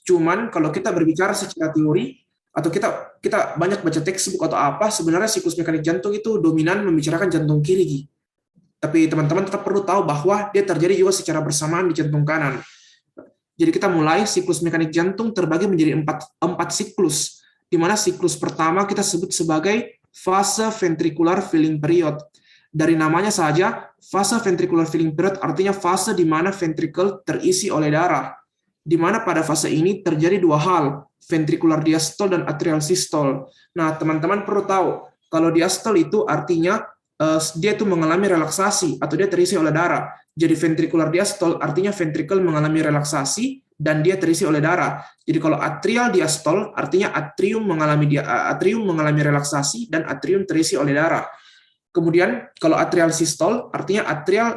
Cuman kalau kita berbicara secara teori, atau kita kita banyak baca textbook atau apa, sebenarnya siklus mekanik jantung itu dominan membicarakan jantung kiri, Gi. Tapi teman-teman tetap perlu tahu bahwa dia terjadi juga secara bersamaan di jantung kanan. Jadi kita mulai siklus mekanik jantung terbagi menjadi empat siklus, di mana siklus pertama kita sebut sebagai fase ventricular filling period. Dari namanya saja, fase ventricular filling period artinya fase di mana ventricle terisi oleh darah. Di mana pada fase ini terjadi dua hal, ventricular diastole dan atrial systole. Nah, teman-teman perlu tahu, kalau diastole itu artinya dia itu mengalami relaksasi atau dia terisi oleh darah. Jadi ventricular diastole artinya ventricle mengalami relaksasi dan dia terisi oleh darah. Jadi kalau atrial diastole artinya atrium mengalami relaksasi dan atrium terisi oleh darah. Kemudian kalau atrial systole artinya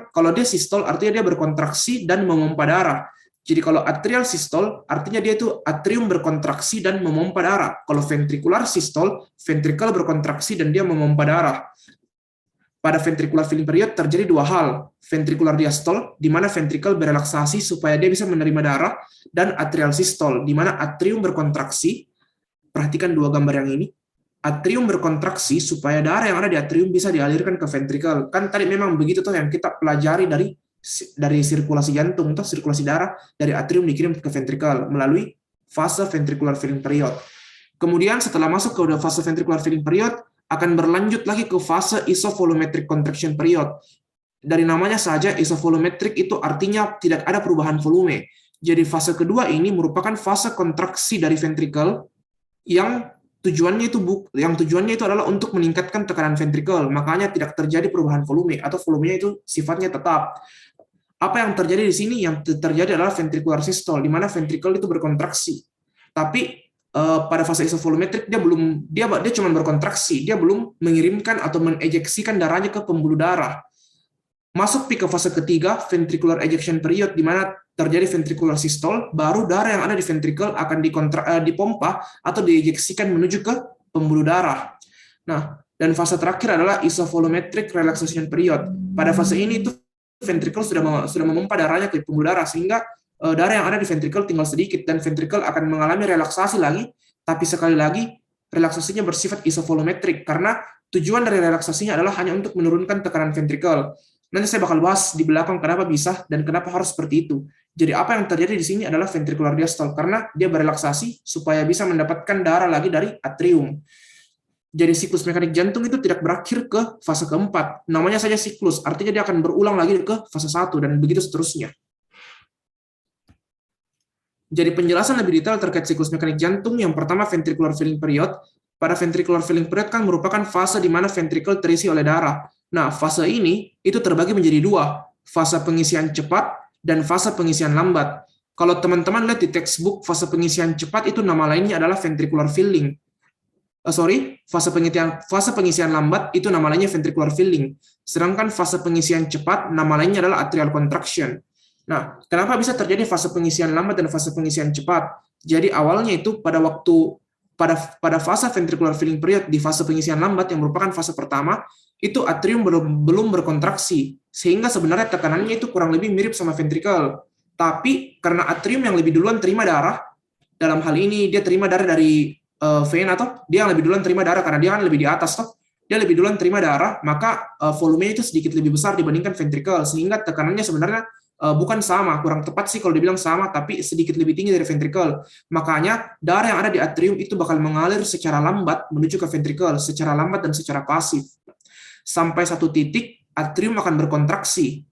kalau dia sistole artinya dia berkontraksi dan memompa darah. Jadi kalau atrial systole artinya dia itu atrium berkontraksi dan memompa darah. Kalau ventricular systole, ventricle berkontraksi dan dia memompa darah. Pada ventricular filling period terjadi dua hal, ventricular diastole, di mana ventricle berelaksasi supaya dia bisa menerima darah, dan atrial systole, di mana atrium berkontraksi. Perhatikan dua gambar yang ini. Atrium berkontraksi supaya darah yang ada di atrium bisa dialirkan ke ventricle. Kan tadi memang begitu tuh yang kita pelajari dari sirkulasi jantung, atau sirkulasi darah dari atrium dikirim ke ventricle melalui fase ventricular filling period. Kemudian setelah masuk ke fase ventricular filling period, akan berlanjut lagi ke fase isovolumetric contraction period. Dari namanya saja, isovolumetric itu artinya tidak ada perubahan volume. Jadi fase kedua ini merupakan fase kontraksi dari ventricle yang tujuannya itu adalah untuk meningkatkan tekanan ventricle. Makanya tidak terjadi perubahan volume atau volumenya itu sifatnya tetap. Apa yang terjadi di sini? Yang terjadi adalah ventricular systole, di mana ventricle itu berkontraksi. Tapi pada fase isovolumetrik dia cuma berkontraksi, dia belum mengirimkan atau mengejeksikan darahnya ke pembuluh darah. Masuk ke fase ketiga, ventricular ejection period, di mana terjadi ventricular systole, baru darah yang ada di ventricle akan dipompa atau diejeksikan menuju ke pembuluh darah. Nah, dan fase terakhir adalah isovolumetric relaxation period. Pada fase ini itu ventricle sudah memompa darahnya ke pembuluh darah, sehingga darah yang ada di ventricle tinggal sedikit dan ventricle akan mengalami relaksasi lagi, tapi sekali lagi relaksasinya bersifat isovolumetrik karena tujuan dari relaksasinya adalah hanya untuk menurunkan tekanan ventricle. Nanti saya bakal bahas di belakang kenapa bisa dan kenapa harus seperti itu. Jadi apa yang terjadi di sini adalah ventricular diastole karena dia berelaksasi supaya bisa mendapatkan darah lagi dari atrium. Jadi siklus mekanik jantung itu tidak berakhir ke fase keempat. Namanya saja siklus, artinya dia akan berulang lagi ke fase 1 dan begitu seterusnya. Jadi penjelasan lebih detail terkait siklus mekanik jantung, yang pertama ventricular filling period. Pada ventricular filling period kan merupakan fase di mana ventricle terisi oleh darah. Nah, fase ini itu terbagi menjadi dua, fase pengisian cepat dan fase pengisian lambat. Kalau teman-teman lihat di textbook, fase pengisian cepat itu nama lainnya adalah ventricular filling. Fase pengisian lambat itu nama lainnya ventricular filling. Sedangkan fase pengisian cepat nama lainnya adalah atrial contraction. Nah, kenapa bisa terjadi fase pengisian lambat dan fase pengisian cepat? Jadi awalnya itu pada fase ventricular filling period, di fase pengisian lambat yang merupakan fase pertama, itu atrium belum berkontraksi, sehingga sebenarnya tekanannya itu kurang lebih mirip sama ventricle. Tapi karena atrium yang lebih duluan terima darah, dalam hal ini dia terima darah dari vena, atau dia yang lebih duluan terima darah karena dia kan lebih di atas, toh. Dia lebih duluan terima darah, maka volumenya itu sedikit lebih besar dibandingkan ventricle, sehingga tekanannya sebenarnya bukan sama, kurang tepat sih kalau dibilang sama, tapi sedikit lebih tinggi dari ventricle. Makanya darah yang ada di atrium itu bakal mengalir secara lambat menuju ke ventricle, secara lambat dan secara pasif. Sampai satu titik, atrium akan berkontraksi.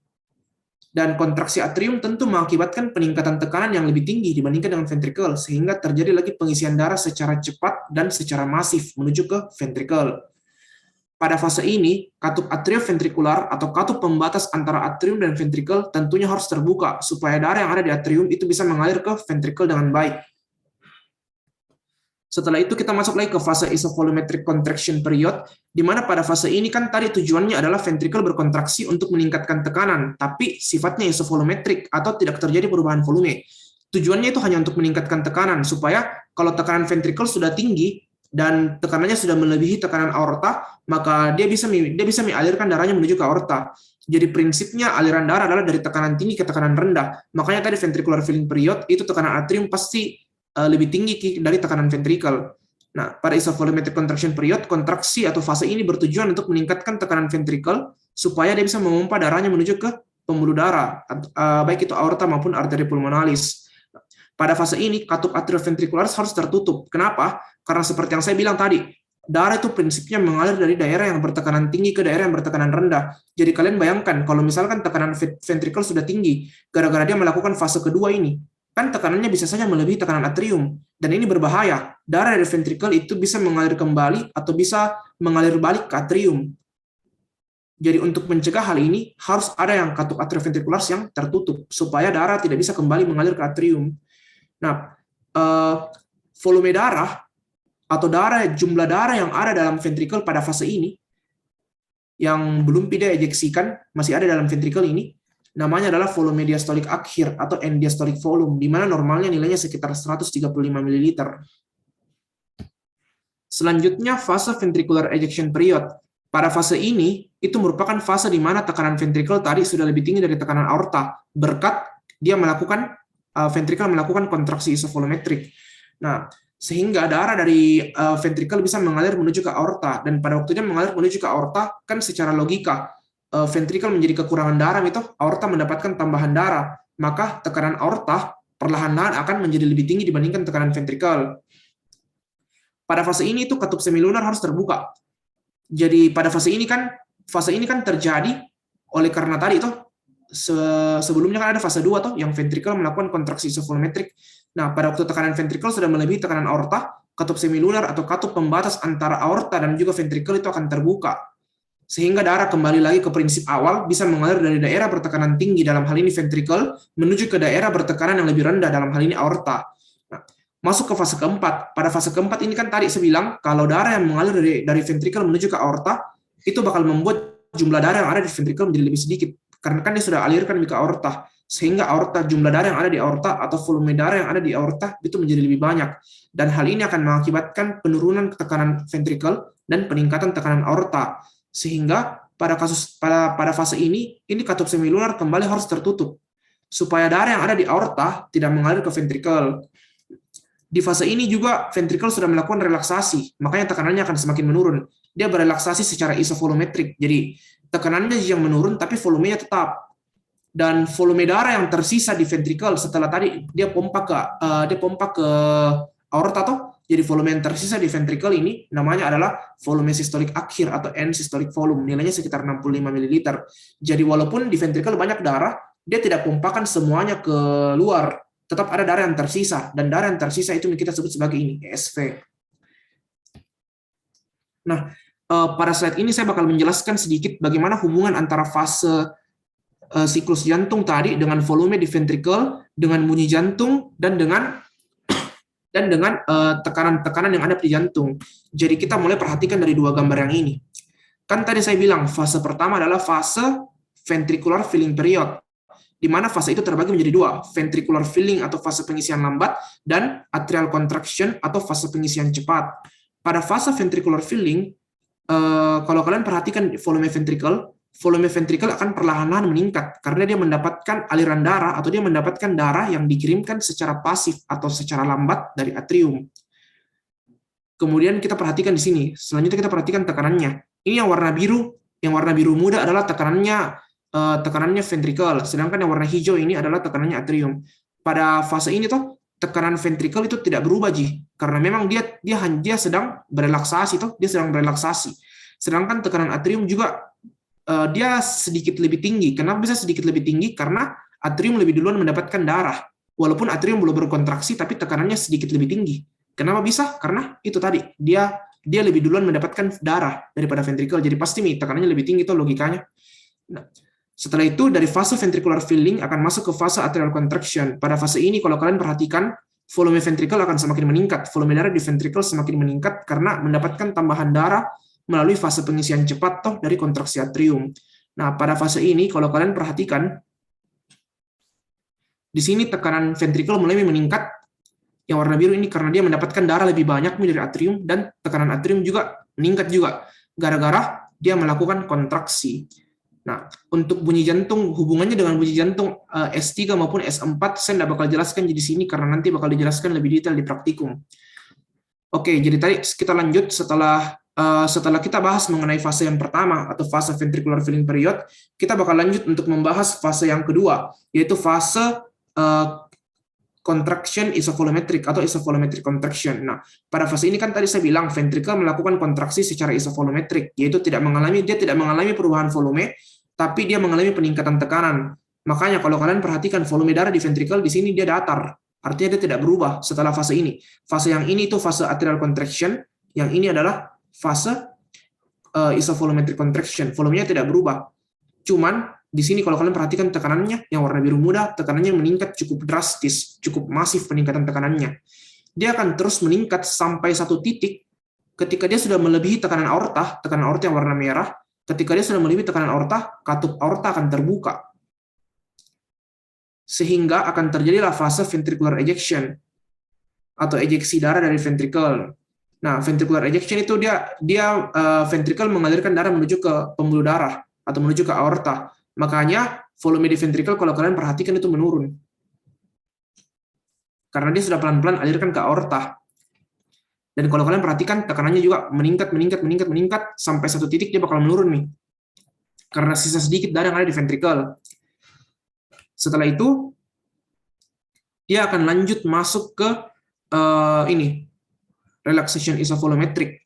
Dan kontraksi atrium tentu mengakibatkan peningkatan tekanan yang lebih tinggi dibandingkan dengan ventricle, sehingga terjadi lagi pengisian darah secara cepat dan secara masif menuju ke ventricle. Pada fase ini, katup atrioventrikular atau katup pembatas antara atrium dan ventricle tentunya harus terbuka supaya darah yang ada di atrium itu bisa mengalir ke ventricle dengan baik. Setelah itu kita masuk lagi ke fase isovolumetric contraction period, di mana pada fase ini kan tadi tujuannya adalah ventricle berkontraksi untuk meningkatkan tekanan, tapi sifatnya isovolumetric atau tidak terjadi perubahan volume. Tujuannya itu hanya untuk meningkatkan tekanan, supaya kalau tekanan ventricle sudah tinggi, dan tekanannya sudah melebihi tekanan aorta, maka dia bisa mengalirkan darahnya menuju ke aorta. Jadi prinsipnya aliran darah adalah dari tekanan tinggi ke tekanan rendah. Makanya tadi ventricular filling period itu tekanan atrium pasti lebih tinggi dari tekanan ventricle. Nah, pada isovolumetric contraction period, kontraksi atau fase ini bertujuan untuk meningkatkan tekanan ventricle supaya dia bisa memompa darahnya menuju ke pembuluh darah, baik itu aorta maupun arteri pulmonalis. Pada fase ini, katup atrioventricularis harus tertutup. Kenapa? Karena seperti yang saya bilang tadi, darah itu prinsipnya mengalir dari daerah yang bertekanan tinggi ke daerah yang bertekanan rendah. Jadi kalian bayangkan, kalau misalkan tekanan ventricle sudah tinggi, gara-gara dia melakukan fase kedua ini, kan tekanannya bisa saja melebihi tekanan atrium. Dan ini berbahaya. Darah dari ventricle itu bisa mengalir kembali atau bisa mengalir balik ke atrium. Jadi untuk mencegah hal ini, harus ada yang katup atrioventricularis yang tertutup, supaya darah tidak bisa kembali mengalir ke atrium. Nah, volume darah atau jumlah darah yang ada dalam ventricle pada fase ini yang belum ejeksikan masih ada dalam ventricle ini namanya adalah volume diastolik akhir atau end diastolic volume, di mana normalnya nilainya sekitar 135 ml. Selanjutnya fase ventricular ejection period. Pada fase ini itu merupakan fase di mana tekanan ventricle tadi sudah lebih tinggi dari tekanan aorta berkat dia ventricle melakukan kontraksi isovolumetrik. Nah, sehingga darah dari ventricle bisa mengalir menuju ke aorta, dan pada waktunya mengalir menuju ke aorta, kan secara logika ventricle menjadi kekurangan darah, itu aorta mendapatkan tambahan darah, maka tekanan aorta perlahan-lahan akan menjadi lebih tinggi dibandingkan tekanan ventricle. Pada fase ini itu katup semilunar harus terbuka. Jadi pada fase ini kan terjadi oleh karena tadi itu sebelumnya kan ada fase 2 tuh yang ventricle melakukan kontraksi isovolumetrik. Nah, pada waktu tekanan ventricle sudah melebihi tekanan aorta, katup semilunar atau katup pembatas antara aorta dan juga ventricle itu akan terbuka. Sehingga darah kembali lagi ke prinsip awal, bisa mengalir dari daerah bertekanan tinggi dalam hal ini ventricle menuju ke daerah bertekanan yang lebih rendah dalam hal ini aorta. Nah, masuk ke fase keempat. Pada fase keempat ini kan tadi saya bilang kalau darah yang mengalir dari ventricle menuju ke aorta itu bakal membuat jumlah darah yang ada di ventricle menjadi lebih sedikit. Karena kan dia sudah alirkan ke aorta, sehingga jumlah darah yang ada di aorta atau volume darah yang ada di aorta itu menjadi lebih banyak. Dan hal ini akan mengakibatkan penurunan tekanan ventricle dan peningkatan tekanan aorta. Sehingga pada fase ini katup semilunar kembali harus tertutup supaya darah yang ada di aorta tidak mengalir ke ventricle. Di fase ini juga ventricle sudah melakukan relaksasi, makanya tekanannya akan semakin menurun. Dia berelaksasi secara isovolumetrik. Jadi tekanannya yang menurun tapi volumenya tetap. Dan volume darah yang tersisa di ventricle setelah tadi dia pompa ke aorta tuh, jadi volume yang tersisa di ventricle ini namanya adalah volume sistolik akhir atau end systolic volume, nilainya sekitar 65 ml. Jadi walaupun di ventricle banyak darah, dia tidak pompakan semuanya ke luar, tetap ada darah yang tersisa, dan darah yang tersisa itu kita sebut sebagai ini ESV. Nah, pada slide ini saya bakal menjelaskan sedikit bagaimana hubungan antara fase siklus jantung tadi dengan volume di ventricle, dengan bunyi jantung, dan dengan tekanan-tekanan yang ada di jantung. Jadi kita mulai perhatikan dari dua gambar yang ini. Kan tadi saya bilang fase pertama adalah fase ventricular filling period, di mana fase itu terbagi menjadi dua, ventricular filling atau fase pengisian lambat, dan atrial contraction atau fase pengisian cepat. Pada fase ventricular filling, kalau kalian perhatikan volume ventricle akan perlahan-lahan meningkat karena dia mendapatkan aliran darah atau dia mendapatkan darah yang dikirimkan secara pasif atau secara lambat dari atrium. Kemudian kita perhatikan di sini. Selanjutnya kita perhatikan tekanannya. Ini yang warna biru muda adalah tekanannya ventricle, sedangkan yang warna hijau ini adalah tekanannya atrium. Pada fase ini tuh tekanan ventricle itu tidak berubah karena memang dia sedang berelaksasi Sedangkan tekanan atrium juga dia sedikit lebih tinggi. Kenapa bisa sedikit lebih tinggi? Karena atrium lebih duluan mendapatkan darah. Walaupun atrium belum berkontraksi, tapi tekanannya sedikit lebih tinggi. Kenapa bisa? Karena itu tadi, dia lebih duluan mendapatkan darah daripada ventricle. Jadi pasti tekanannya lebih tinggi, itu logikanya. Nah, setelah itu dari fase ventricular filling akan masuk ke fase atrial contraction. Pada fase ini kalau kalian perhatikan, volume ventricle akan semakin meningkat. Volume darah di ventricle semakin meningkat karena mendapatkan tambahan darah melalui fase pengisian cepat dari kontraksi atrium. Nah, pada fase ini kalau kalian perhatikan, di sini tekanan ventricle mulai meningkat Yang warna biru ini karena dia mendapatkan darah lebih banyak dari atrium, dan tekanan atrium juga meningkat juga gara-gara dia melakukan kontraksi. Nah, untuk bunyi jantung, hubungannya dengan bunyi jantung S3 maupun S4 saya tidak bakal jelaskan di sini karena nanti bakal dijelaskan lebih detail di praktikum. Oke, jadi tadi kita lanjut setelah kita bahas mengenai fase yang pertama atau fase ventricular filling period, kita bakal lanjut untuk membahas fase yang kedua, yaitu fase contraction isovolumetric atau isovolumetric contraction. Nah, pada fase ini kan tadi saya bilang ventricle melakukan kontraksi secara isovolumetric, yaitu dia tidak mengalami perubahan volume, tapi dia mengalami peningkatan tekanan. Makanya kalau kalian perhatikan volume darah di ventricle di sini dia datar. Artinya dia tidak berubah setelah fase ini. Fase yang ini itu fase atrial contraction, yang ini adalah fase isovolumetric contraction. Volumenya tidak berubah. Cuman di sini kalau kalian perhatikan tekanannya, yang warna biru muda, tekanannya meningkat cukup drastis, cukup masif peningkatan tekanannya. Dia akan terus meningkat sampai satu titik ketika dia sudah melebihi tekanan aorta yang warna merah. Ketika dia sudah melebihi tekanan aorta, katup aorta akan terbuka. Sehingga akan terjadilah fase ventricular ejection atau ejeksi darah dari ventricle. Nah, ventricular ejection itu dia ventricle mengalirkan darah menuju ke pembuluh darah atau menuju ke aorta. Makanya volume di ventricle kalau kalian perhatikan itu menurun. Karena dia sudah pelan-pelan alirkan ke aorta. Dan kalau kalian perhatikan tekanannya juga meningkat sampai satu titik dia bakal menurun nih. Karena sisa sedikit darah yang ada di ventricle. Setelah itu, dia akan lanjut masuk ke relaxation isovolumetric.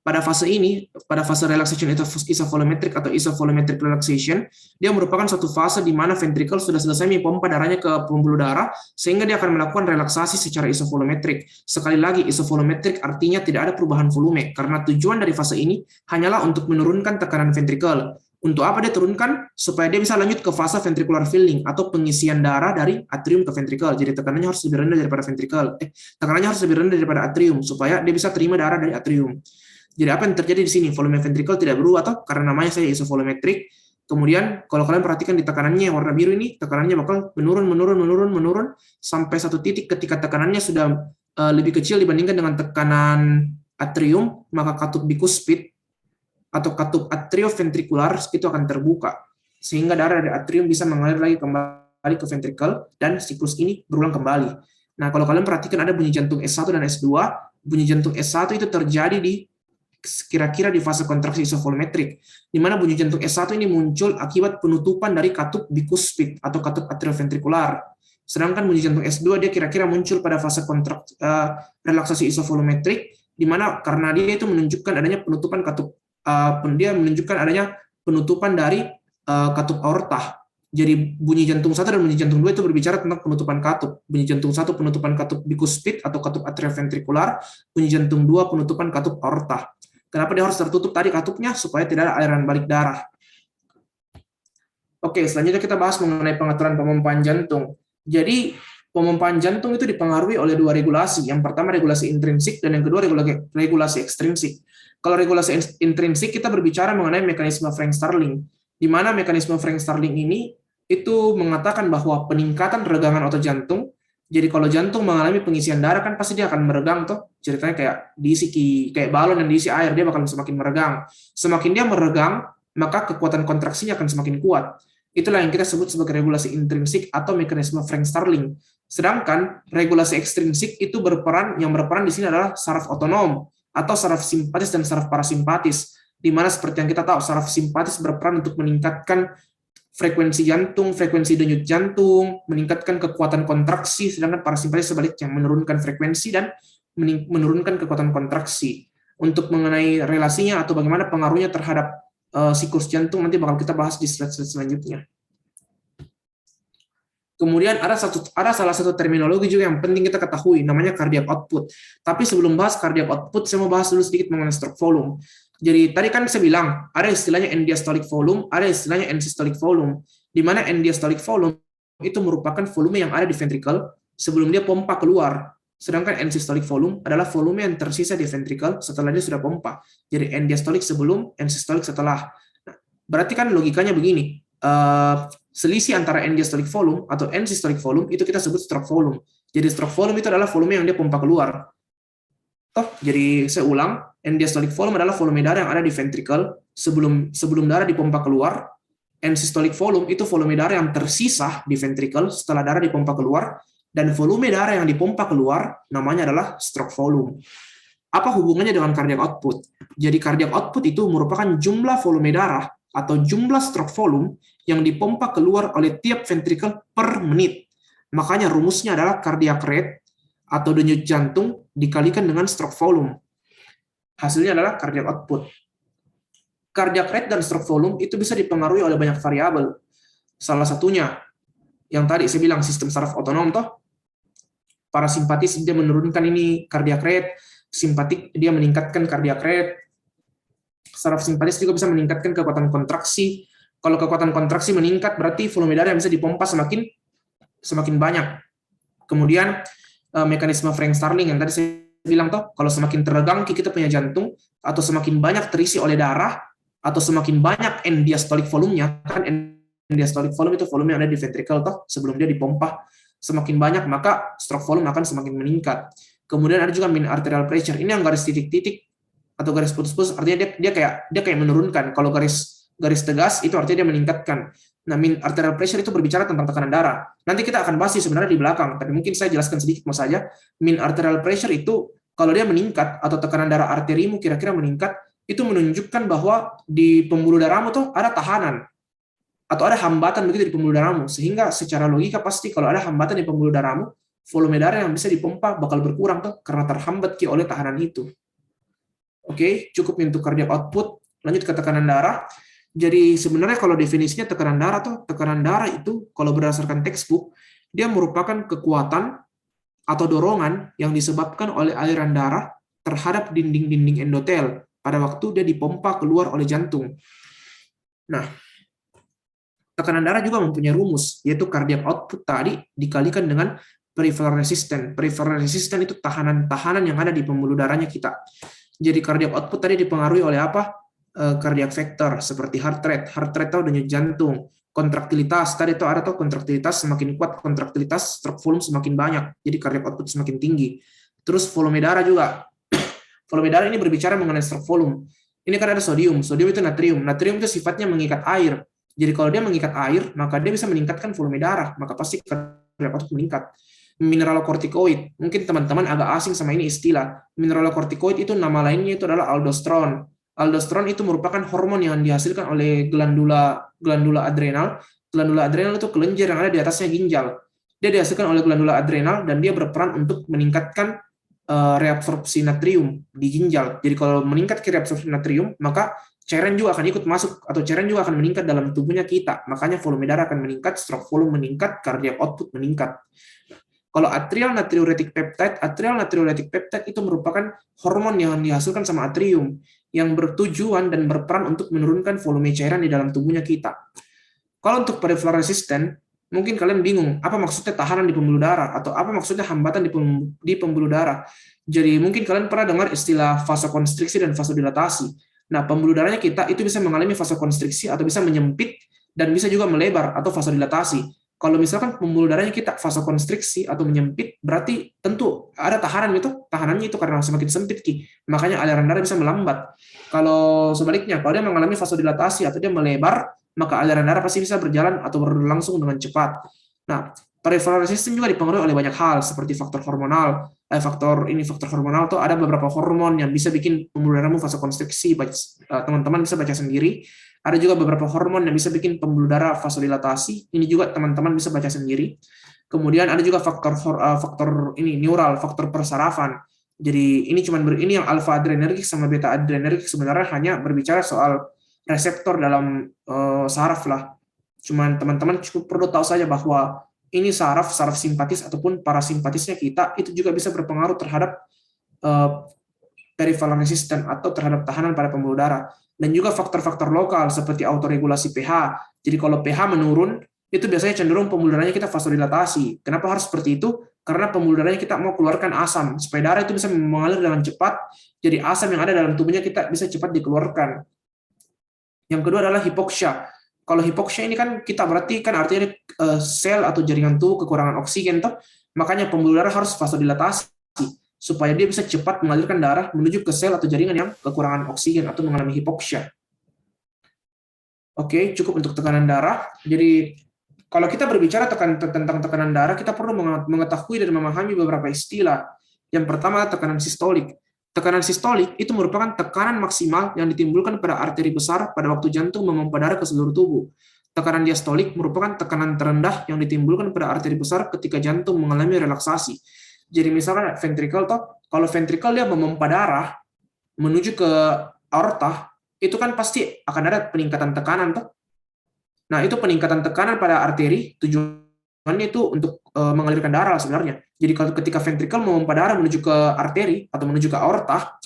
Pada fase relaxation isovolumetric atau isovolumetric relaxation, dia merupakan satu fase di mana ventricle sudah selesai memompa darahnya ke pembuluh darah, sehingga dia akan melakukan relaksasi secara isovolumetric. Sekali lagi, isovolumetric artinya tidak ada perubahan volume, karena tujuan dari fase ini hanyalah untuk menurunkan tekanan ventricle. Untuk apa dia turunkan? Supaya dia bisa lanjut ke fase ventricular filling atau pengisian darah dari atrium ke ventricle. Jadi tekanannya harus lebih rendah daripada tekanannya harus lebih rendah daripada atrium supaya dia bisa terima darah dari atrium. Jadi apa yang terjadi di sini? Volume ventricle tidak berubah atau karena namanya saya isovolumetric. Kemudian kalau kalian perhatikan di tekanannya yang warna biru ini, tekanannya bakal menurun sampai satu titik ketika tekanannya sudah lebih kecil dibandingkan dengan tekanan atrium, maka katup bikuspid atau katup atrioventrikular itu akan terbuka sehingga darah dari atrium bisa mengalir lagi kembali ke ventricle dan siklus ini berulang kembali. Nah, kalau kalian perhatikan ada bunyi jantung S1 dan S2, bunyi jantung S1 itu terjadi di kira-kira di fase kontraksi isovolumetrik, di mana bunyi jantung S1 ini muncul akibat penutupan dari katup bikuspid atau katup atrioventrikular. Sedangkan bunyi jantung S2 dia kira-kira muncul pada fase relaksasi isovolumetrik, di mana karena dia itu menunjukkan adanya penutupan katup penutupan dari katup aorta. Jadi bunyi jantung 1 dan bunyi jantung 2 itu berbicara tentang penutupan katup. Bunyi jantung 1 penutupan katup bikuspid atau katup atrioventrikular, bunyi jantung 2 penutupan katup aorta. Kenapa dia harus tertutup tadi katupnya? Supaya tidak ada aliran balik darah. Oke, selanjutnya kita bahas mengenai pengaturan pemompaan jantung. Jadi pemompaan jantung itu dipengaruhi oleh dua regulasi. Yang pertama regulasi intrinsik dan yang kedua regulasi ekstrinsik. Kalau regulasi intrinsik kita berbicara mengenai mekanisme Frank-Starling, di mana mekanisme Frank-Starling ini itu mengatakan bahwa peningkatan regangan otot jantung. Jadi kalau jantung mengalami pengisian darah kan pasti dia akan meregang tuh. Ceritanya kayak diisi kayak balon yang diisi air, dia bakal semakin meregang. Semakin dia meregang, maka kekuatan kontraksinya akan semakin kuat. Itulah yang kita sebut sebagai regulasi intrinsik atau mekanisme Frank-Starling. Sedangkan regulasi ekstrinsik itu yang berperan di sini adalah saraf otonom atau saraf simpatis dan saraf parasimpatis, di mana seperti yang kita tahu saraf simpatis berperan untuk meningkatkan frekuensi jantung, frekuensi denyut jantung, meningkatkan kekuatan kontraksi, sedangkan parasimpatis sebaliknya menurunkan frekuensi dan menurunkan kekuatan kontraksi. Untuk mengenai relasinya atau bagaimana pengaruhnya terhadap siklus jantung nanti bakal kita bahas di slide selanjutnya. Kemudian ada salah satu terminologi juga yang penting kita ketahui, namanya cardiac output. Tapi sebelum bahas cardiac output, saya mau bahas dulu sedikit mengenai stroke volume. Jadi tadi kan saya bilang, ada istilahnya end-diastolic volume, ada istilahnya end-systolic volume. Di mana end-diastolic volume itu merupakan volume yang ada di ventricle sebelum dia pompa keluar. Sedangkan end-systolic volume adalah volume yang tersisa di ventricle setelah dia sudah pompa. Jadi end-diastolic sebelum, end-systolic setelah. Nah, berarti kan logikanya begini. selisih antara end diastolic volume atau end systolic volume itu kita sebut stroke volume. Jadi stroke volume itu adalah volume yang dia pompa keluar. Jadi saya ulang, end diastolic volume adalah volume darah yang ada di ventricle sebelum darah dipompa keluar. End systolic volume itu volume darah yang tersisa di ventricle setelah darah dipompa keluar, dan volume darah yang dipompa keluar namanya adalah stroke volume. Apa hubungannya dengan cardiac output? Jadi cardiac output itu merupakan jumlah volume darah atau jumlah stroke volume yang dipompa keluar oleh tiap ventricle per menit. Makanya rumusnya adalah cardiac rate atau denyut jantung dikalikan dengan stroke volume. Hasilnya adalah cardiac output. Cardiac rate dan stroke volume itu bisa dipengaruhi oleh banyak variabel. Salah satunya yang tadi saya bilang sistem saraf otonom toh. Parasimpatis dia menurunkan ini cardiac rate, simpatik dia meningkatkan cardiac rate. Saraf simpatis juga bisa meningkatkan kekuatan kontraksi. Kalau kekuatan kontraksi meningkat berarti volume darah yang bisa dipompa semakin banyak. Kemudian mekanisme Frank-Starling yang tadi saya bilang toh, kalau semakin teregang kita punya jantung, atau semakin banyak terisi oleh darah, atau semakin banyak end diastolic volume-nya, kan end diastolic volume itu volume yang ada di ventricle toh sebelum dia dipompa, semakin banyak maka stroke volume akan semakin meningkat. Kemudian ada juga mean arterial pressure. Ini yang garis titik-titik atau garis putus-putus, artinya dia kayak menurunkan. Kalau garis tegas itu artinya dia meningkatkan. Nah, mean arterial pressure itu berbicara tentang tekanan darah. Nanti kita akan bahas sebenarnya di belakang, tapi mungkin saya jelaskan sedikit mau saja. Mean arterial pressure itu kalau dia meningkat atau tekanan darah arterimu kira-kira meningkat, itu menunjukkan bahwa di pembuluh darahmu tuh ada tahanan atau ada hambatan begitu di pembuluh darahmu, sehingga secara logika pasti kalau ada hambatan di pembuluh darahmu, volume darah yang bisa dipompa bakal berkurang tuh karena terhambat oleh tahanan itu. Oke, cukup untuk cardiac output. Lanjut ke tekanan darah. Jadi sebenarnya kalau definisinya tekanan darah itu kalau berdasarkan textbook dia merupakan kekuatan atau dorongan yang disebabkan oleh aliran darah terhadap dinding-dinding endotel pada waktu dia dipompa keluar oleh jantung. Nah, tekanan darah juga mempunyai rumus, yaitu cardiac output tadi dikalikan dengan peripheral resistance. Peripheral resistance itu tahanan-tahanan yang ada di pembuluh darahnya kita. Jadi cardiac output tadi dipengaruhi oleh apa? Cardiac factor seperti heart rate itu denyut jantung, kontraktilitas tadi itu ada tuh kontraktilitas semakin kuat, kontraktilitas stroke volume semakin banyak, jadi cardiac output semakin tinggi. Terus volume darah juga. Volume darah ini berbicara mengenai stroke volume. Ini kan ada sodium itu natrium itu sifatnya mengikat air. Jadi kalau dia mengikat air, maka dia bisa meningkatkan volume darah, maka pasti cardiac output meningkat. Mineralocorticoid, mungkin teman-teman agak asing sama ini istilah. Mineralocorticoid itu nama lainnya itu adalah aldosteron. Aldosteron itu merupakan hormon yang dihasilkan oleh glandula adrenal. Glandula adrenal itu kelenjar yang ada di atasnya ginjal. Dia dihasilkan oleh glandula adrenal dan dia berperan untuk meningkatkan reabsorpsi natrium di ginjal. Jadi kalau meningkat reabsorpsi natrium, maka cairan juga akan ikut masuk atau cairan juga akan meningkat dalam tubuhnya kita. Makanya volume darah akan meningkat, stroke volume meningkat, cardiac output meningkat. Kalau atrial natriuretic peptide itu merupakan hormon yang dihasilkan sama atrium yang bertujuan dan berperan untuk menurunkan volume cairan di dalam tubuhnya kita. Kalau untuk peripheral resistant, mungkin kalian bingung, apa maksudnya tahanan di pembuluh darah atau apa maksudnya hambatan di pembuluh darah. Jadi mungkin kalian pernah dengar istilah vasokonstriksi dan vasodilatasi. Nah, pembuluh darahnya kita itu bisa mengalami vasokonstriksi atau bisa menyempit dan bisa juga melebar atau vasodilatasi. Kalau misalkan pembuluh darahnya kita vasokonstriksi atau menyempit, berarti tentu ada tahanan gitu. Tahanannya itu karena semakin sempit, makanya aliran darah bisa melambat. Kalau sebaliknya, kalau dia mengalami vasodilatasi atau dia melebar, maka aliran darah pasti bisa berjalan atau berlangsung dengan cepat. Nah, peripheral resistance juga dipengaruhi oleh banyak hal, seperti faktor hormonal. Faktor hormonal tuh ada beberapa hormon yang bisa bikin pembuluh darahmu vasokonstriksi. Teman-teman bisa baca sendiri. Ada juga beberapa hormon yang bisa bikin pembuluh darah vasodilatasi. Ini juga teman-teman bisa baca sendiri. Kemudian ada juga faktor neural, faktor persarafan. Jadi ini ini yang alfa adrenergik sama beta adrenergik sebenarnya hanya berbicara soal reseptor dalam saraf lah. Cuman teman-teman cukup perlu tahu saja bahwa ini saraf simpatis ataupun parasimpatisnya kita itu juga bisa berpengaruh terhadap peripheral resistance atau terhadap tahanan pada pembuluh darah. Dan juga faktor-faktor lokal seperti autoregulasi pH. Jadi kalau pH menurun, itu biasanya cenderung pembuluh darahnya kita vasodilatasi. Kenapa harus seperti itu? Karena pembuluh darahnya kita mau keluarkan asam, supaya darah itu bisa mengalir dengan cepat, jadi asam yang ada dalam tubuhnya kita bisa cepat dikeluarkan. Yang kedua adalah hipoksia. Kalau hipoksia ini kan kita berarti kan artinya sel atau jaringan tubuh kekurangan oksigen toh, makanya pembuluh darah harus vasodilatasi supaya dia bisa cepat mengalirkan darah menuju ke sel atau jaringan yang kekurangan oksigen atau mengalami hipoksia. Oke, cukup untuk tekanan darah. Jadi kalau kita berbicara tentang tekanan darah, kita perlu mengetahui dan memahami beberapa istilah. Yang pertama, tekanan sistolik. Tekanan sistolik itu merupakan tekanan maksimal yang ditimbulkan pada arteri besar pada waktu jantung memompa darah ke seluruh tubuh. Tekanan diastolik merupakan tekanan terendah yang ditimbulkan pada arteri besar ketika jantung mengalami relaksasi. Jadi misalkan ventricle toh, kalau ventricle dia memompa darah menuju ke aorta, itu kan pasti akan ada peningkatan tekanan toh. Nah, itu peningkatan tekanan pada arteri tujuannya itu untuk mengalirkan darah sebenarnya. Jadi kalau ketika ventricle memompa darah menuju ke arteri atau menuju ke aorta,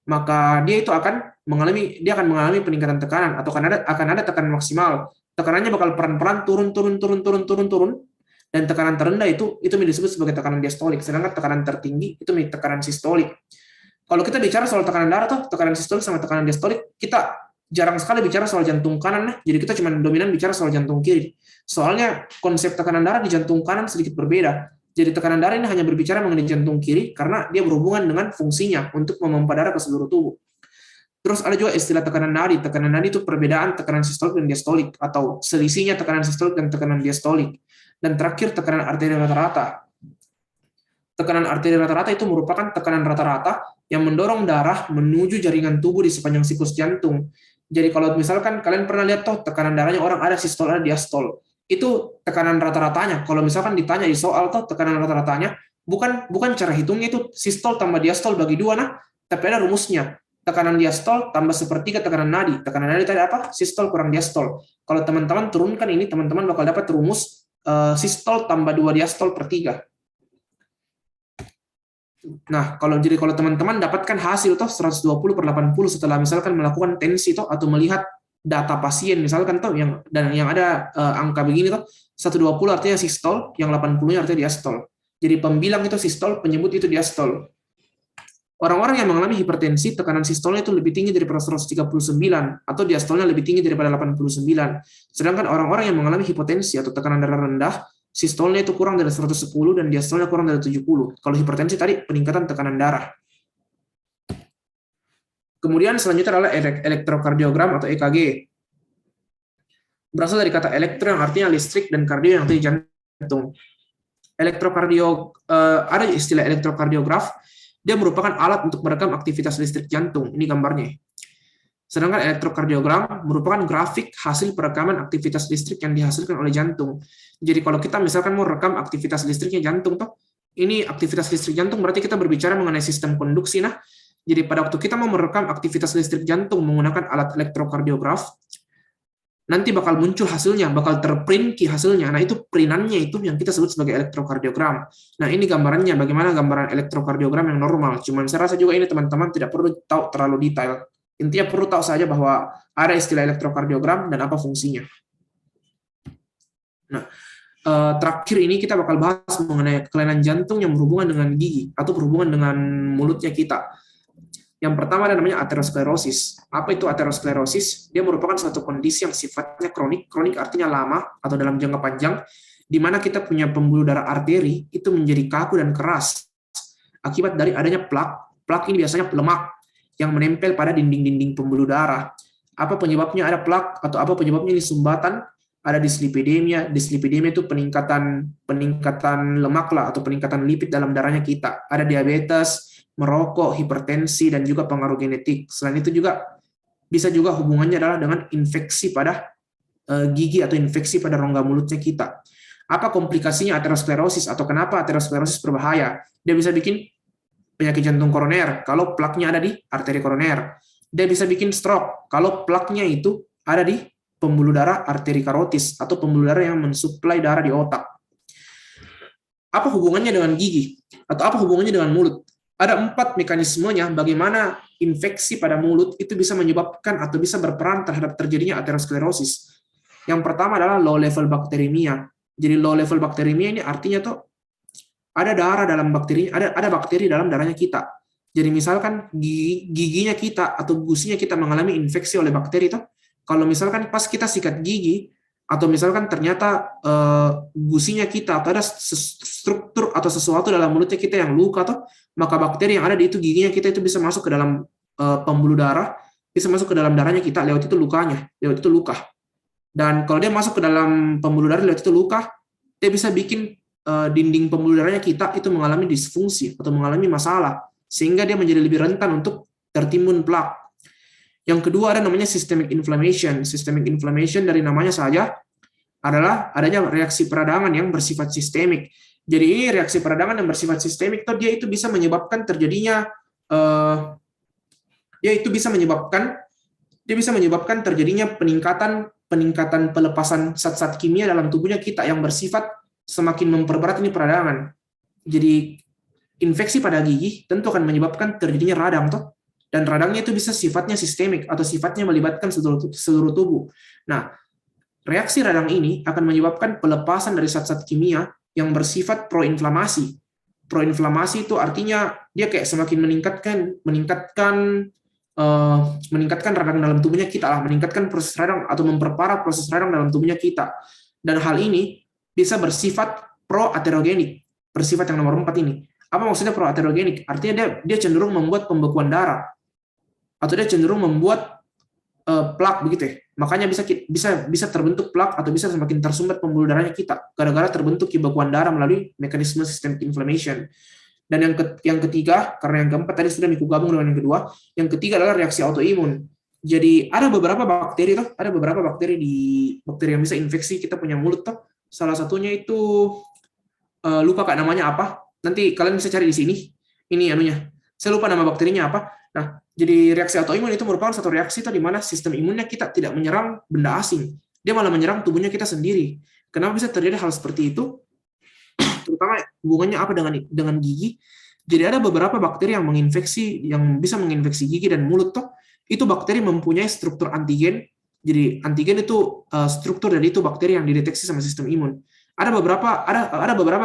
maka dia akan mengalami peningkatan tekanan atau akan ada tekanan maksimal. Tekanannya bakal pelan-pelan turun, dan tekanan terendah itu disebut sebagai tekanan diastolik, sedangkan tekanan tertinggi itu tekanan sistolik. Kalau kita bicara soal tekanan darah tuh, tekanan sistolik sama tekanan diastolik, kita jarang sekali bicara soal jantung kanan, jadi kita cuma dominan bicara soal jantung kiri. Soalnya konsep tekanan darah di jantung kanan sedikit berbeda. Jadi tekanan darah ini hanya berbicara mengenai jantung kiri karena dia berhubungan dengan fungsinya untuk memompa darah ke seluruh tubuh. Terus ada juga istilah tekanan nadi. Tekanan nadi itu perbedaan tekanan sistolik dan diastolik, atau selisihnya tekanan sistolik dan tekanan diastolik. Dan terakhir, tekanan arteri rata-rata. Tekanan arteri rata-rata itu merupakan tekanan rata-rata yang mendorong darah menuju jaringan tubuh di sepanjang siklus jantung. Jadi kalau misalkan kalian pernah lihat toh tekanan darahnya orang ada sistol ada diastol, itu tekanan rata-ratanya. Kalau misalkan ditanya di soal toh tekanan rata-ratanya, bukan cara hitungnya itu sistol tambah diastol bagi 2 nah, tapi ada rumusnya. Tekanan diastol tambah sepertiga tekanan nadi. Tekanan nadi tadi apa? Sistol kurang diastol. Kalau teman-teman turunkan ini, teman-teman bakal dapat rumus sistol tambah 2 diastol per 3. Nah, kalau teman-teman dapatkan hasil toh 120 per 80 setelah misalkan melakukan tensi toh atau melihat data pasien misalkan toh yang ada angka begini toh 120 artinya sistol, yang 80-nya artinya diastol. Jadi pembilang itu sistol, penyebut itu diastol. Orang-orang yang mengalami hipertensi, tekanan sistolnya itu lebih tinggi daripada 139, atau diastolnya lebih tinggi daripada 89. Sedangkan orang-orang yang mengalami hipotensi atau tekanan darah rendah, sistolnya itu kurang dari 110 dan diastolnya kurang dari 70. Kalau hipertensi tadi peningkatan tekanan darah. Kemudian selanjutnya adalah elektrokardiogram atau EKG. Berasal dari kata elektro yang artinya listrik dan kardio yang artinya jantung. Ada istilah elektrokardiograf. Dia merupakan alat untuk merekam aktivitas listrik jantung. Ini gambarnya. Sedangkan elektrokardiogram merupakan grafik hasil perekaman aktivitas listrik yang dihasilkan oleh jantung. Jadi kalau kita misalkan mau rekam aktivitas listriknya jantung, toh ini aktivitas listrik jantung berarti kita berbicara mengenai sistem konduksi. Nah, jadi pada waktu kita mau merekam aktivitas listrik jantung menggunakan alat elektrokardiograf, nanti bakal muncul hasilnya, bakal terprint hasilnya. Nah, itu printannya itu yang kita sebut sebagai elektrokardiogram. Nah, ini gambarannya, bagaimana gambaran elektrokardiogram yang normal. Cuman saya rasa juga ini teman-teman tidak perlu tahu terlalu detail. Intinya perlu tahu saja bahwa ada istilah elektrokardiogram dan apa fungsinya. Nah, terakhir ini kita bakal bahas mengenai kelainan jantung yang berhubungan dengan gigi atau berhubungan dengan mulutnya kita. Yang pertama ada namanya aterosklerosis. Apa itu aterosklerosis? Dia merupakan suatu kondisi yang sifatnya kronik. Kronik artinya lama atau dalam jangka panjang, di mana kita punya pembuluh darah arteri itu menjadi kaku dan keras akibat dari adanya plak. Plak ini biasanya lemak yang menempel pada dinding-dinding pembuluh darah. Apa penyebabnya ada plak atau apa penyebabnya ini sumbatan? Ada dislipidemia. Dislipidemia itu peningkatan lemak lah atau peningkatan lipid dalam darahnya kita. Ada diabetes, merokok, hipertensi, dan juga pengaruh genetik. Selain itu juga bisa juga hubungannya adalah dengan infeksi pada gigi atau infeksi pada rongga mulutnya kita. Apa komplikasinya aterosklerosis atau kenapa aterosklerosis berbahaya? Dia bisa bikin penyakit jantung koroner kalau plaknya ada di arteri koroner. Dia bisa bikin stroke kalau plaknya itu ada di pembuluh darah arteri karotis atau pembuluh darah yang mensuplai darah di otak. Apa hubungannya dengan gigi? Atau apa hubungannya dengan mulut? Ada 4 mekanismenya bagaimana infeksi pada mulut itu bisa menyebabkan atau bisa berperan terhadap terjadinya aterosklerosis. Yang pertama adalah low level bacteremia. Jadi low level bacteremia ini artinya tuh ada darah dalam bakteri, ada bakteri dalam darahnya kita. Jadi misalkan giginya kita atau gusinya kita mengalami infeksi oleh bakteri tuh, kalau misalkan pas kita sikat gigi, atau misalkan ternyata gusinya kita atau ada struktur atau sesuatu dalam mulutnya kita yang luka, atau maka bakteri yang ada di itu giginya kita itu bisa masuk ke dalam pembuluh darah, bisa masuk ke dalam darahnya kita lewat itu lukanya, lewat itu luka. Dan kalau dia masuk ke dalam pembuluh darah lewat itu luka, dia bisa bikin dinding pembuluh darahnya kita itu mengalami disfungsi atau mengalami masalah, sehingga dia menjadi lebih rentan untuk tertimbun plak. Yang kedua ada namanya systemic inflammation. Systemic inflammation dari namanya saja adalah adanya reaksi peradangan yang bersifat sistemik. Jadi ini reaksi peradangan yang bersifat sistemik itu dia itu bisa menyebabkan terjadinya terjadinya peningkatan pelepasan zat-zat kimia dalam tubuhnya kita yang bersifat semakin memperberat ini peradangan. Jadi infeksi pada gigi tentu akan menyebabkan terjadinya radang toh. Dan radangnya itu bisa sifatnya sistemik atau sifatnya melibatkan seluruh tubuh. Nah, reaksi radang ini akan menyebabkan pelepasan dari zat-zat kimia yang bersifat proinflamasi. Proinflamasi itu artinya dia kayak semakin meningkatkan radang dalam tubuhnya kita lah, meningkatkan proses radang atau memperparah proses radang dalam tubuhnya kita. Dan hal ini bisa bersifat proaterogenik, bersifat yang nomor 4 ini. Apa maksudnya proaterogenik? Artinya dia cenderung membuat pembekuan darah atau dia cenderung membuat plak begitu ya. Makanya bisa terbentuk plak atau bisa semakin tersumbat pembuluh darahnya kita gara-gara terbentuk pembekuan darah melalui mekanisme systemic inflammation. Dan yang ketiga, karena yang keempat tadi sudah Miku gabung dengan yang kedua, yang ketiga adalah reaksi autoimun. Jadi ada beberapa bakteri yang bisa infeksi kita punya mulut toh. Salah satunya itu lupa Kak namanya apa. Nanti kalian bisa cari di sini. Ini anunya. Saya lupa nama bakterinya apa. Nah, jadi reaksi autoimun itu merupakan satu reaksi di mana sistem imunnya kita tidak menyerang benda asing. Dia malah menyerang tubuhnya kita sendiri. Kenapa bisa terjadi hal seperti itu? Terutama hubungannya apa dengan gigi? Jadi ada beberapa bakteri yang bisa menginfeksi gigi dan mulut toh. Itu bakteri mempunyai struktur antigen. Jadi antigen itu struktur dari itu bakteri yang dideteksi sama sistem imun. Ada beberapa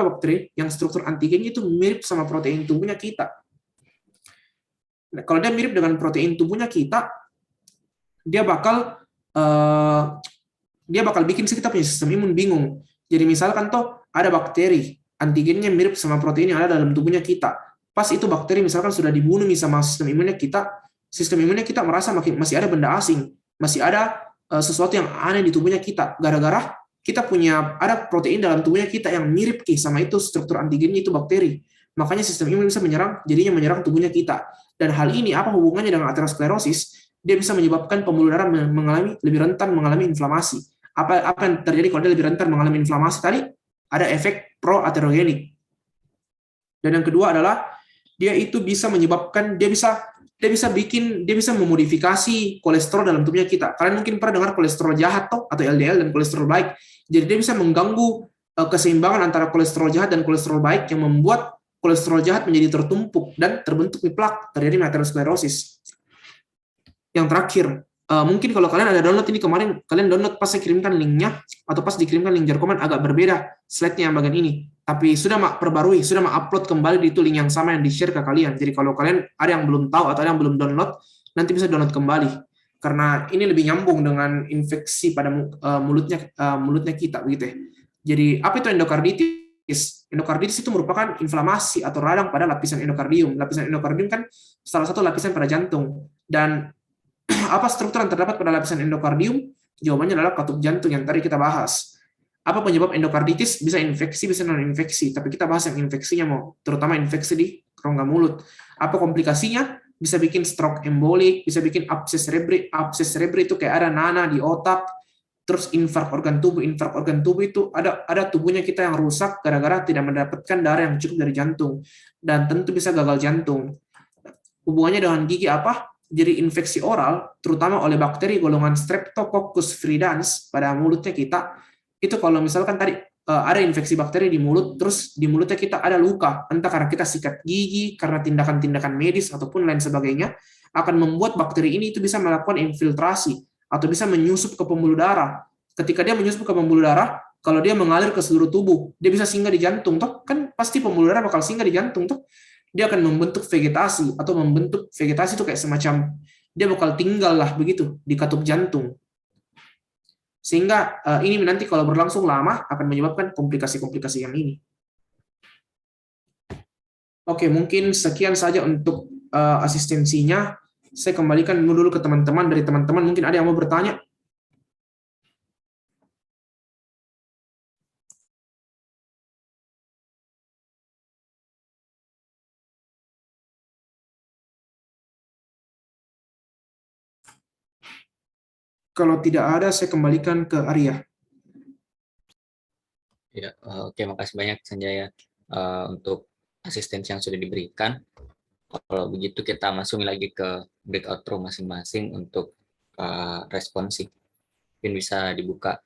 bakteri yang struktur antigennya itu mirip sama protein tubuhnya kita. Nah, kalau dia mirip dengan protein tubuhnya kita, dia bakal bikin kita punya sistem imun bingung. Jadi misalkan toh ada bakteri antigennya mirip sama protein yang ada dalam tubuhnya kita. Pas itu bakteri misalkan sudah dibunuh sama sistem imunnya kita merasa masih ada benda asing, masih ada sesuatu yang aneh di tubuhnya kita. Gara-gara kita ada protein dalam tubuhnya kita yang mirip sama itu struktur antigennya itu bakteri. Makanya sistem imun bisa menyerang tubuhnya kita. Dan hal ini apa hubungannya dengan aterosklerosis? Dia bisa menyebabkan pembuluh darah lebih rentan mengalami inflamasi. Apa yang terjadi kalau dia lebih rentan mengalami inflamasi tadi? Ada efek proaterogenik. Dan yang kedua adalah dia bisa memodifikasi kolesterol dalam tubuhnya kita. Kalian mungkin pernah dengar kolesterol jahat atau LDL dan kolesterol baik. Jadi dia bisa mengganggu keseimbangan antara kolesterol jahat dan kolesterol baik yang membuat kolesterol jahat menjadi tertumpuk dan terbentuk plak, terjadi aterosklerosis. Yang terakhir, mungkin kalau kalian ada download ini kemarin, kalian download pas saya kirimkan linknya, atau pas dikirimkan link jar comment agak berbeda slide-nya yang bagian ini. Tapi sudah perbarui, sudah upload kembali di itu link yang sama yang di-share ke kalian. Jadi kalau kalian ada yang belum tahu atau ada yang belum download, nanti bisa download kembali. Karena ini lebih nyambung dengan infeksi pada mulutnya kita begitu ya. Jadi apa itu endokarditis? Endokarditis itu merupakan inflamasi atau radang pada lapisan endokardium. Lapisan endokardium kan salah satu lapisan pada jantung. Dan apa struktur yang terdapat pada lapisan endokardium? Jawabannya adalah katup jantung yang tadi kita bahas. Apa penyebab endokarditis? Bisa infeksi, bisa non-infeksi. Tapi kita bahas yang infeksinya, terutama infeksi di rongga mulut. Apa komplikasinya? Bisa bikin stroke embolik, bisa bikin abses cerebri. Abses cerebri itu kayak ada nanah di otak. Terus infark organ tubuh itu ada tubuhnya kita yang rusak gara-gara tidak mendapatkan darah yang cukup dari jantung, dan tentu bisa gagal jantung. Hubungannya dengan gigi apa? Jadi infeksi oral terutama oleh bakteri golongan Streptococcus fridans pada mulutnya kita, itu kalau misalkan tadi ada infeksi bakteri di mulut, terus di mulutnya kita ada luka, entah karena kita sikat gigi, karena tindakan-tindakan medis ataupun lain sebagainya, akan membuat bakteri ini itu bisa melakukan infiltrasi atau bisa menyusup ke pembuluh darah. Ketika dia menyusup ke pembuluh darah, kalau dia mengalir ke seluruh tubuh, dia bisa singgah di jantung, toh kan pasti pembuluh darah bakal singgah di jantung, toh dia akan membentuk vegetasi itu kayak semacam dia bakal tinggal lah begitu di katup jantung. Sehingga ini nanti kalau berlangsung lama akan menyebabkan komplikasi-komplikasi yang ini. Oke, mungkin sekian saja untuk asistensinya. Saya kembalikan dulu ke teman-teman. Dari teman-teman mungkin ada yang mau bertanya? Kalau tidak ada, saya kembalikan ke Arya. Ya, oke, makasih banyak Sanjaya untuk asistensi yang sudah diberikan. Kalau begitu kita masuk lagi ke breakout room masing-masing untuk responsif. Mungkin bisa dibuka